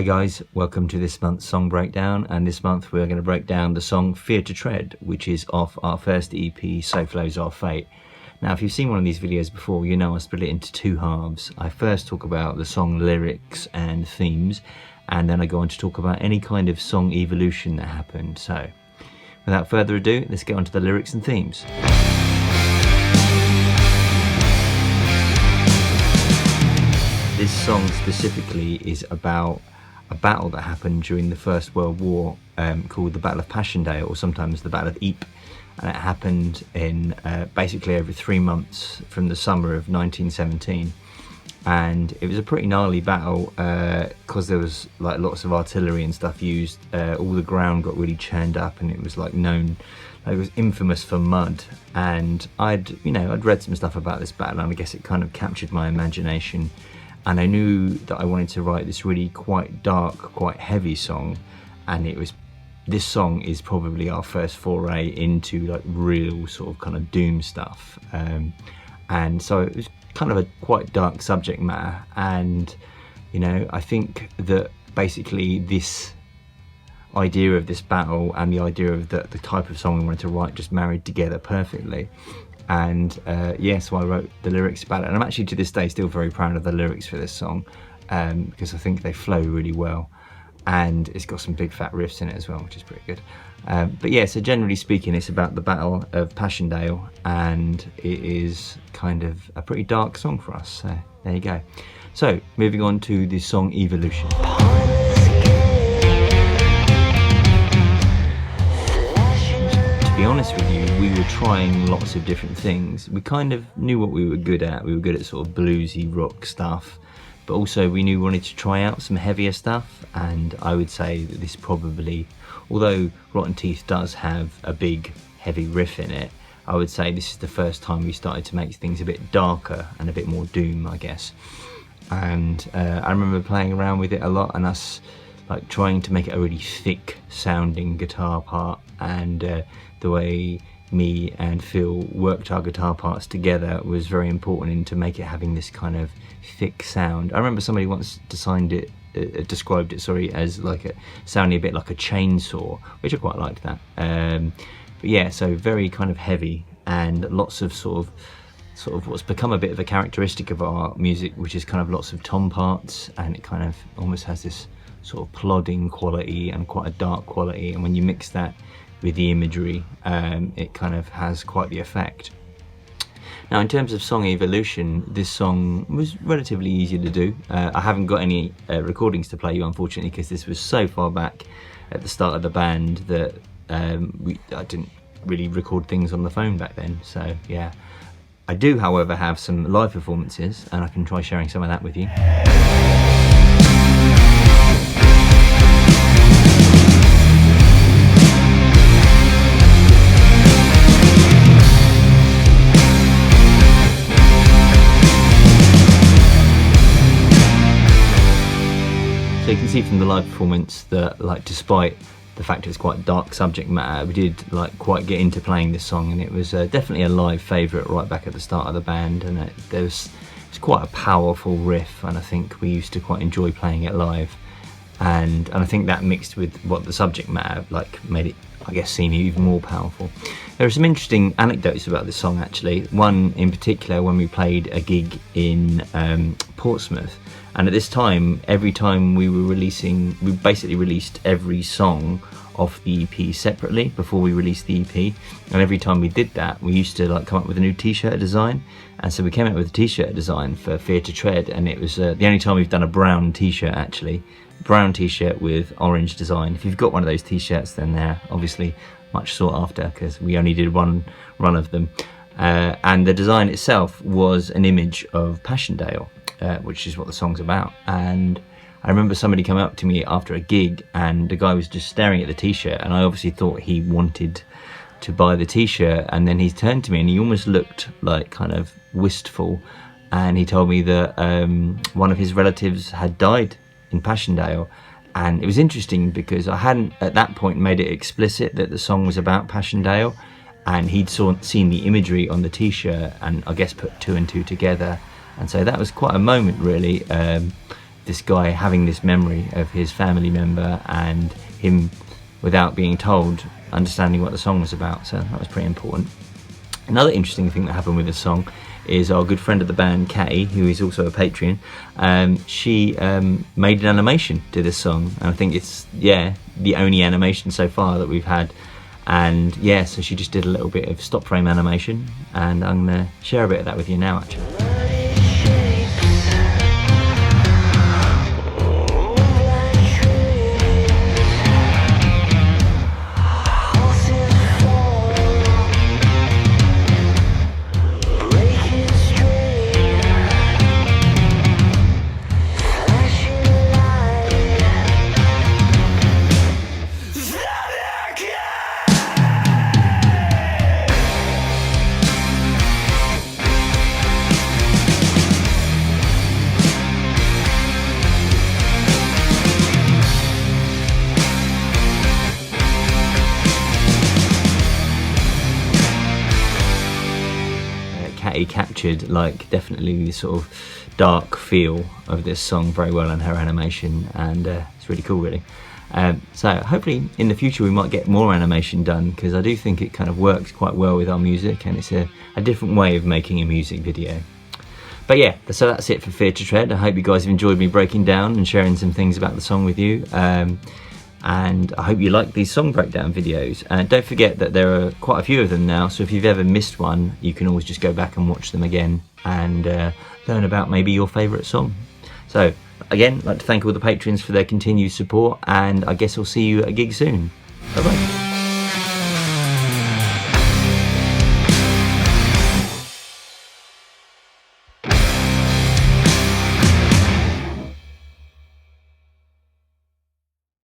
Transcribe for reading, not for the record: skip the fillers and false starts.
Hi guys, welcome to this month's song breakdown, and this month we're going to break down the song Fear to Tread, which is off our first EP, So Flows Our Fate. Now if you've seen one of these videos before, you know I split it into two halves. I first talk about the song lyrics and themes, and then I go on to talk about any kind of song evolution that happened. So without further ado, let's get on to the lyrics and themes. This song specifically is about a battle that happened during the First World War called the Battle of Passchendaele, or sometimes the Battle of Ypres, and it happened in basically over 3 months from the summer of 1917. And it was a pretty gnarly battle because there was like lots of artillery and stuff used. All the ground got really churned up, and it was like known, like, it was infamous for mud. And I'd read some stuff about this battle, and I guess it kind of captured my imagination. And I knew that I wanted to write this really quite dark, quite heavy song, and this song is probably our first foray into like real sort of kind of doom stuff. And so it was kind of a quite dark subject matter, and I think that basically this idea of this battle and the idea of the type of song we wanted to write just married together perfectly. And so I wrote the lyrics about it, and I'm actually to this day still very proud of the lyrics for this song, because I think they flow really well, and it's got some big fat riffs in it as well, which is pretty good. But yeah, so generally speaking, it's about the Battle of Passchendaele, and it is kind of a pretty dark song for us, so there you go. So moving on to the song Evolution. To be honest with you, we were trying lots of different things. We kind of knew what we were good at. We were good at sort of bluesy rock stuff, but also we knew we wanted to try out some heavier stuff. And I would say that this probably, although Rotten Teeth does have a big heavy riff in it, I would say this is the first time we started to make things a bit darker and a bit more doom, I guess. And I remember playing around with it a lot, and us like trying to make it a really thick sounding guitar part, and the way me and Phil worked our guitar parts together was very important into make it having this kind of thick sound. I remember somebody once described it as like sounding a bit like a chainsaw, which I quite liked that. But yeah, so very kind of heavy, and lots of sort of what's become a bit of a characteristic of our music, which is kind of lots of tom parts, and it kind of almost has this sort of plodding quality and quite a dark quality, and when you mix that with the imagery, it kind of has quite the effect. Now in terms of song evolution, this song was relatively easy to do. I haven't got any recordings to play you, unfortunately, because this was so far back at the start of the band that I didn't really record things on the phone back then, so yeah. I do, however, have some live performances, and I can try sharing some of that with you. So you can see from the live performance that, like, despite the fact it's quite dark subject matter, we did like quite get into playing this song, and it was definitely a live favourite right back at the start of the band, and it's quite a powerful riff, and I think we used to quite enjoy playing it live, and I think that mixed with what the subject matter like made it, I guess, seem even more powerful. There are some interesting anecdotes about this song actually. One in particular, when we played a gig in Portsmouth, and at this time, every time we basically released every song off the EP separately before we released the EP, and every time we did that, we used to like come up with a new t-shirt design. And so we came up with a t-shirt design for Fear to Tread, and it was the only time we've done a brown t-shirt actually. Brown t-shirt with orange design. If you've got one of those t-shirts, then they're obviously much sought after, because we only did one run of them. And the design itself was an image of Passchendaele, which is what the song's about. And I remember somebody coming up to me after a gig, and the guy was just staring at the t-shirt, and I obviously thought he wanted to buy the t-shirt, and then he turned to me and he almost looked like kind of wistful, and he told me that one of his relatives had died in Passchendaele. And it was interesting because I hadn't at that point made it explicit that the song was about Passchendaele, and he'd seen the imagery on the t-shirt and I guess put two and two together, and so that was quite a moment really. this guy having this memory of his family member and him, without being told, understanding what the song was about. So that was pretty important. Another interesting thing that happened with the song is our good friend of the band, Catty, who is also a Patreon. She made an animation to this song, and I think it's the only animation so far that we've had. And so she just did a little bit of stop frame animation, and I'm gonna share a bit of that with you now, actually. Catty captured like definitely the sort of dark feel of this song very well in her animation, and it's really cool, really. So hopefully in the future we might get more animation done, because I do think it kind of works quite well with our music, and it's a different way of making a music video. But yeah, so that's it for Fear to Tread. I hope you guys have enjoyed me breaking down and sharing some things about the song with you. And I hope you like these song breakdown videos. And don't forget that there are quite a few of them now, so if you've ever missed one, you can always just go back and watch them again and learn about maybe your favourite song. So again, I'd like to thank all the patrons for their continued support, and I guess I'll see you at a gig soon. Bye bye.